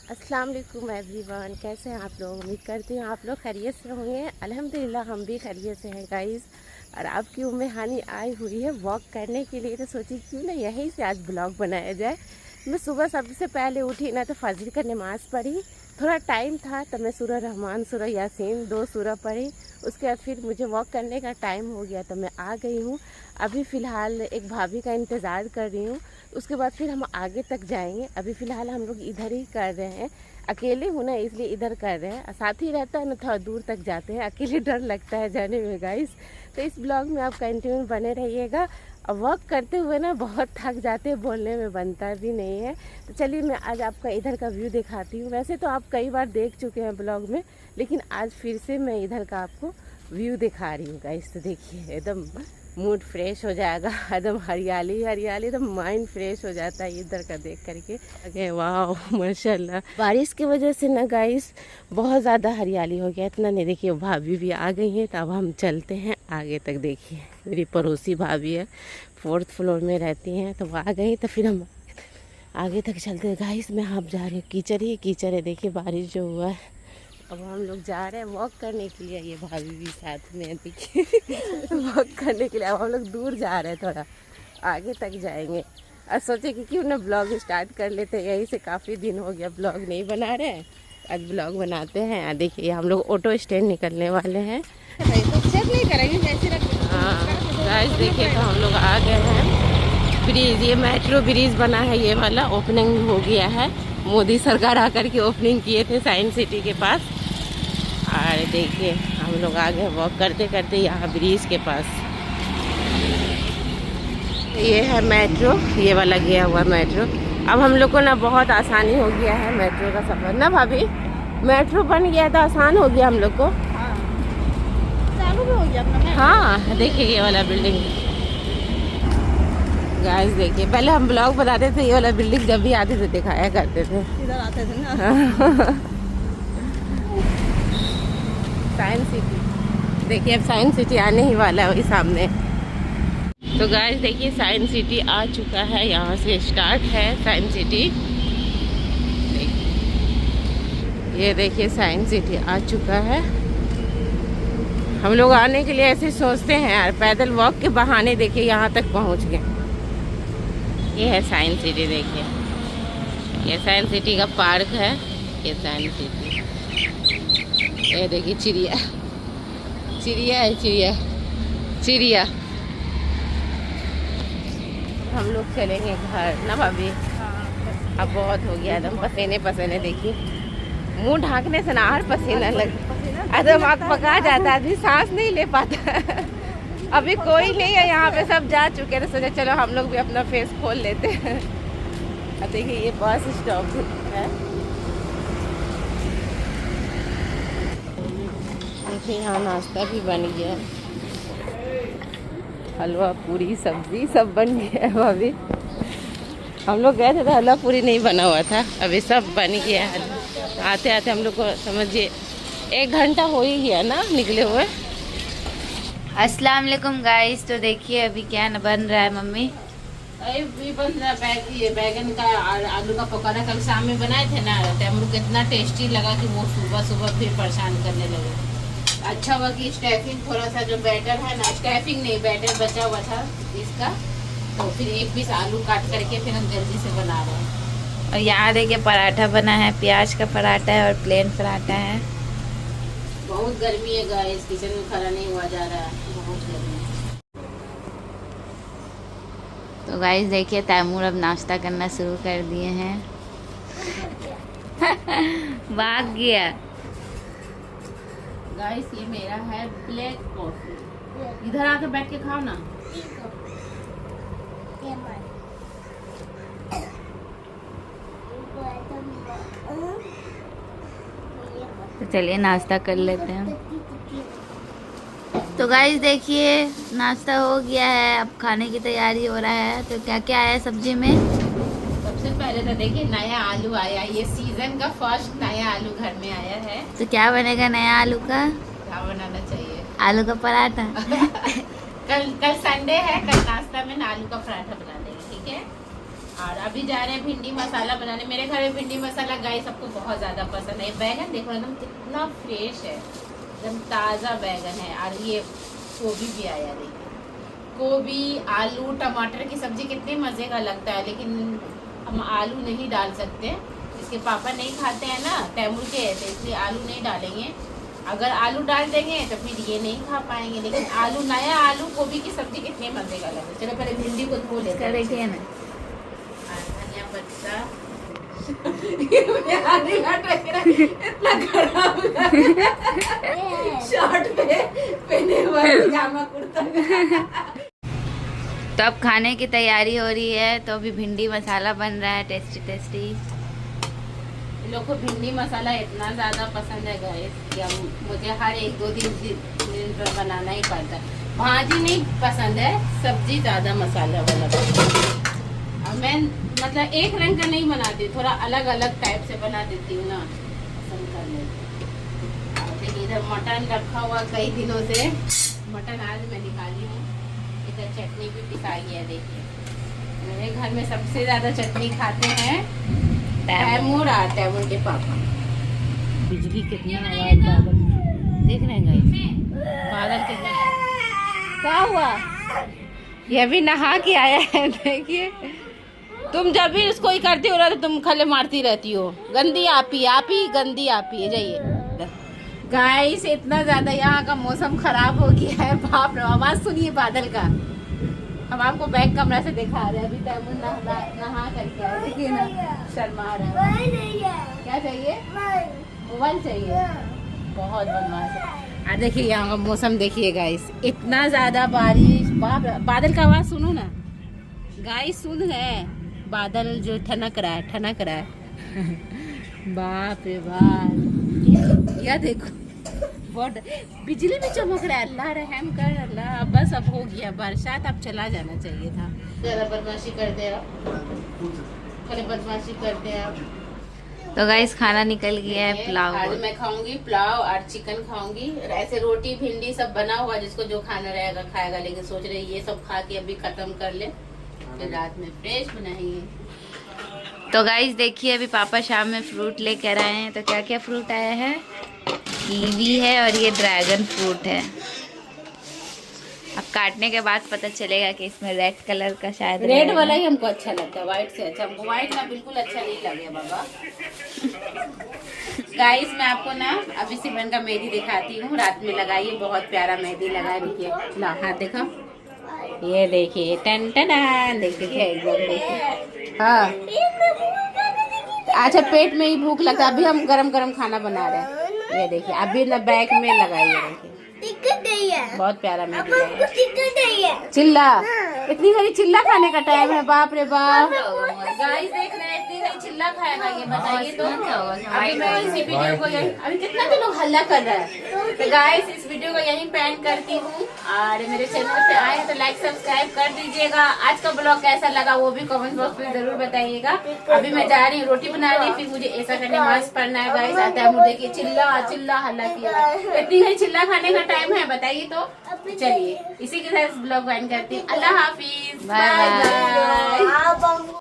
अस्सलाम वालेकुम एवरीवन, कैसे हैं आप लोग। उम्मीद करती हूँ आप लोग खैरियत से होंगे। अल्हम्दुलिल्लाह हम भी खैरियत से हैं गाइस। और आपकी उम्मी हानी आई हुई है वॉक करने के लिए, तो सोची क्यों ना यहीं से आज ब्लॉग बनाया जाए। मैं सुबह सबसे पहले उठी ना तो फजर का नमाज़ पढ़ी, थोड़ा टाइम था तो मैं सूरह रहमान सूरह यासीन 2 सूरह पढ़ी। उसके बाद फिर मुझे वॉक करने का टाइम हो गया तो मैं आ गई हूँ। अभी फ़िलहाल एक भाभी का इंतज़ार कर रही हूँ, उसके बाद फिर हम आगे तक जाएंगे। अभी फ़िलहाल हम लोग इधर ही कर रहे हैं, अकेले हूँ ना इसलिए इधर कर रहे हैं। साथ ही रहता है ना थोड़ा दूर तक जाते हैं, अकेले डर लगता है जाने में गाइस। तो इस ब्लॉग में आप कंटिन्यू बने रहिएगा। और वॉक करते हुए ना बहुत थक जाते हैं, बोलने में बनता भी नहीं है। तो चलिए मैं आज आपका इधर का व्यू दिखाती हूँ। वैसे तो आप कई बार देख चुके हैं ब्लॉग में, लेकिन आज फिर से मैं इधर का आपको व्यू दिखा रही हूँ गाइस। तो देखिए एकदम मूड फ्रेश हो जाएगा, एकदम हरियाली हरियाली, एकदम माइंड फ्रेश हो जाता है इधर का देख करके। अगे वाह माशाल्लाह, बारिश की वजह से ना गाइस बहुत ज़्यादा हरियाली हो गया। इतना नहीं, देखिए भाभी भी आ गई हैं। तो अब हम चलते हैं आगे तक। देखिए मेरी पड़ोसी भाभी है, 4th फ्लोर में रहती हैं, तो वो आ गई। तो फिर हम आगे तक चलते हैं गाइस। मैं आप जा रही हूँ, कीचड़ ही कीचड़ है, देखिए बारिश जो हुआ है। अब हम लोग जा रहे हैं वॉक करने के लिए, ये भाभी भी साथ में है देखिए वॉक करने के लिए। अब हम लोग दूर जा रहे हैं, थोड़ा आगे तक जाएंगे। और सोचे कि क्यों ना ब्लॉग स्टार्ट कर लेते हैं, यहीं से काफ़ी दिन हो गया ब्लॉग नहीं बना रहे हैं, आज ब्लॉग बनाते हैं। देखिए हम लोग ऑटो स्टैंड निकलने वाले हैं। नहीं करेंगे। हाँ गाइस देखिए, तो हम लोग आ गए हैं ब्रिज, ये मेट्रो ब्रिज बना है, ये वाला ओपनिंग हो गया है। मोदी सरकार आकर के ओपनिंग किए थे साइंस सिटी के पास। और देखिए हम लोग आ गए वॉक करते करते यहाँ ब्रिज के पास। ये है मेट्रो, ये वाला गया हुआ मेट्रो। अब हम लोग को ना बहुत आसानी हो गया है मेट्रो का सफ़र ना भाभी। मेट्रो बन गया तो आसान हो गया हम लोग को। चालू भी हो गया अपना। हाँ देखिए ये वाला बिल्डिंग गाइस, देखिए पहले हम ब्लॉग बनाते थे, ये वाला बिल्डिंग जब भी आते थे दिखाया करते थे, इधर आते थे ना। Science city. देखिए अब साइंस सिटी आने ही वाला है वही सामने। तो गाइस देखिए साइंस सिटी आ चुका है, यहाँ से स्टार्ट है साइंस सिटी। ये देखिए साइंस सिटी आ चुका है। हम लोग आने के लिए ऐसे सोचते हैं यार, पैदल वॉक के बहाने देखिए यहाँ तक पहुँच गए। ये है साइंस सिटी, देखिए ये साइंस सिटी का पार्क है, ये साइंस सिटी। ये देखिए चिड़िया, चिड़िया है, चिड़िया चिड़िया। हम लोग चलेंगे घर ना भाभी। अब बहुत हो गया एकदम पसीने पसीने, देखिए मुंह ढांकने से ना और पसीना लग, एकदम आग पका जाता है, आदमी सांस नहीं ले पाता अभी कोई नहीं है यहाँ पे, सब जा चुके हैं। तो सोचा चलो हम लोग भी अपना फेस खोल लेते हैं। अब देखिए ये बस स्टॉप है, देखिए यहाँ नाश्ता भी बन गया, हलवा पूरी सब्जी सब बन गया है भाभी। हम लोग गए थे तो हलवा पूरी नहीं बना हुआ था, अभी सब बन गया है। आते आते हम लोग को समझिए 1 घंटा हो ही गया ना निकले हुए। अस्सलाम वालेकुम गाइस। तो देखिए अभी क्या न बन रहा है मम्मी। अभी बन रहा बैगन का और आलू का पकौड़ा, कल शाम में बनाए थे ना, तो हम लोग इतना टेस्टी लगा कि वो सुबह सुबह फिर परेशान करने लगे। अच्छा हुआ कि स्टफिंग थोड़ा सा जो बैटर है ना, स्टफिंग नहीं बैटर बचा हुआ था इसका, तो फिर 1 पीस आलू काट करके फिर हम जल्दी से बना रहे हैं। और यहाँ देखिए पराठा बना है, प्याज का पराठा है और प्लेन पराठा है। बहुत गर्मी है गाइस, किचन में खड़ा नहीं हुआ जा रहा है, बहुत गर्मी है। तो गाइस देखिए तैमूर अब नाश्ता करना शुरू कर दिए हैं भाग गया गाइस ये मेरा है ब्लैक कॉफी, इधर आके बैठ के खाओ ना। तो चलिए नाश्ता कर लेते हैं। तो गाइस देखिए नाश्ता हो गया है, अब खाने की तैयारी हो रहा है। तो क्या क्या है सब्जी में? सबसे पहले तो देखिए नया आलू आया, ये सीजन का फर्स्ट नया आलू घर में आया है। तो क्या बनेगा नया आलू का? क्या बनाना चाहिए? आलू का पराठा कल संडे है, कल नाश्ता में ना आलू का पराठा बना देंगे, ठीक है। और अभी जा रहे हैं भिंडी मसाला बनाने। मेरे घर में भिंडी मसाला गाइस सबको बहुत ज़्यादा पसंद है। बैगन देखो एकदम कितना फ्रेश है, एकदम ताज़ा बैगन है। और ये गोभी भी आया, देखिए गोभी, आलू, टमाटर की सब्जी कितने मज़े का लगता है, लेकिन हम आलू नहीं डाल सकते। इसके पापा नहीं खाते हैं ना तैमूर के, तो इसलिए आलू नहीं डालेंगे। अगर आलू डाल देंगे तो फिर ये नहीं खा पाएंगे। लेकिन आलू, नया आलू गोभी की सब्जी कितने मज़े का लगता है। चलो पहले भिंडी को धो लेते हैं। देखिए ना, धनिया पत्ता इतना खराब शॉर्ट पे पहने हुआ पजामा कुर्ता। तो अब खाने की तैयारी हो रही है। तो अभी भिंडी मसाला बन रहा है, टेस्टी टेस्टी। लोग को भिंडी मसाला इतना ज़्यादा पसंद है गाइस कि मुझे हर 1-2 दिन पर बनाना ही पड़ता है। भाजी नहीं पसंद है, सब्जी ज़्यादा मसाला वाला पसंद है। और मैं मतलब एक रंग का नहीं बनाती, थोड़ा अलग अलग टाइप से बना देती हूँ ना, पसंद कर लेती हूँ। देखिए इधर मटन रखा हुआ कई दिनों से, मटन आज मैं निकाली हूँ। इधर चटनी भी पिसाई है। देखिए मेरे घर में सबसे ज़्यादा चटनी खाते हैं तैमूर और तैमूर के पापा। बिजली कितनी आवाज, बादल देख रहे हैं गाइस, बादल कितने। क्या हुआ? ये भी नहा के आया है। देखिए तुम जब भी इसको ही करती हो ना तो तुम खले मारती रहती हो। गंदी आप ही गंदी आप ही है। जाइए गाइस, इतना ज़्यादा यहाँ का मौसम खराब हो गया है, बाप रे। आवाज़ सुनिए बादल का। हम आपको बैक कमरा से दिखा रहे हैं। अभी तैमूर नहा करके आए, देखिए ना, शर्मा रहा है। क्या चाहिए? मोबाइल चाहिए। बहुत बदमाश है। और देखिए यहाँ का मौसम देखिए गाइस, इतना ज़्यादा बारिश, बाप रे। बादल का आवाज़ सुनो ना गाइस, सुन है बादल जो ठनक रहा है बाप रे बाप। यह देखो बहुत बिजली भी चमक रहा है। अल्लाह रहम कर अल्लाह। बस अब हो गया बरसात, अब चला जाना चाहिए था। ज़्यादा बदमाशी करते हैं, बदमाशी करते हैं। तो गाइस खाना निकल गया है, पुलाव। आज मैं खाऊंगी पुलाव और चिकन खाऊंगी। ऐसे रोटी भिंडी सब बना हुआ, जिसको जो खाना रहेगा खाएगा। लेकिन सोच रहे ये सब खा के अभी खत्म कर ले, फिर रात में फ्रेश बनाएंगे। तो गाइस देखिए, अभी पापा शाम में फ्रूट लेकर आए हैं। तो क्या क्या फ्रूट आया है? कीवी है और ये ड्रैगन फ्रूट है। अब काटने के बाद पता चलेगा कि इसमें रेड कलर का शायद रेड वाला ही हमको अच्छा लगता है, व्हाइट से अच्छा। हमको व्हाइट ना बिल्कुल अच्छा नहीं लगे बाबा। गाइस मैं आपको ना अभी सिमरन का मेहंदी दिखाती हूँ। रात में लगाई है, बहुत प्यारा मेहंदी लगा। देखिए ला हाथ देखो, ये देखिए टन टन, देखिए एकदम देखिए। हाँ अच्छा, पेट में ही भूख लगता है। अभी हम गरम गरम खाना बना रहे हैं। ये देखिए अभी ना बैग में लगाइए, देखिए बहुत प्यारा मेहंदी लगा। चिल्ला, इतनी सारी चिल्ला खाने का टाइम है, बाप रे बाप। गाइस देख रहे हैं इतनी सारी चिल्ला खाएगा, ये बताइए तो। अभी मैं इसी वीडियो को यही, अभी कितना तो लोग हल्ला कर रहा है। तो गाइस इस वीडियो को यहीं पेंड करती हूँ। और मेरे चैनल पे आए तो लाइक सब्सक्राइब कर दीजिएगा। आज का ब्लॉग कैसा लगा वो भी कमेंट बॉक्स में जरूर बताइएगा। अभी मैं जा रही हूँ रोटी बनाने, फिर मुझे ऐसा करने नमाज पढ़ना है गाइस। आता है मुझे देखिए चिल्ला चिल्ला हल्ला किया। इतनी सारी चिल्ला खाने का टाइम है, बताइए तो। चलिए इसी के साथ ब्लॉग एंड करती हूँ। अल्लाह हाफिज, बाय बाय।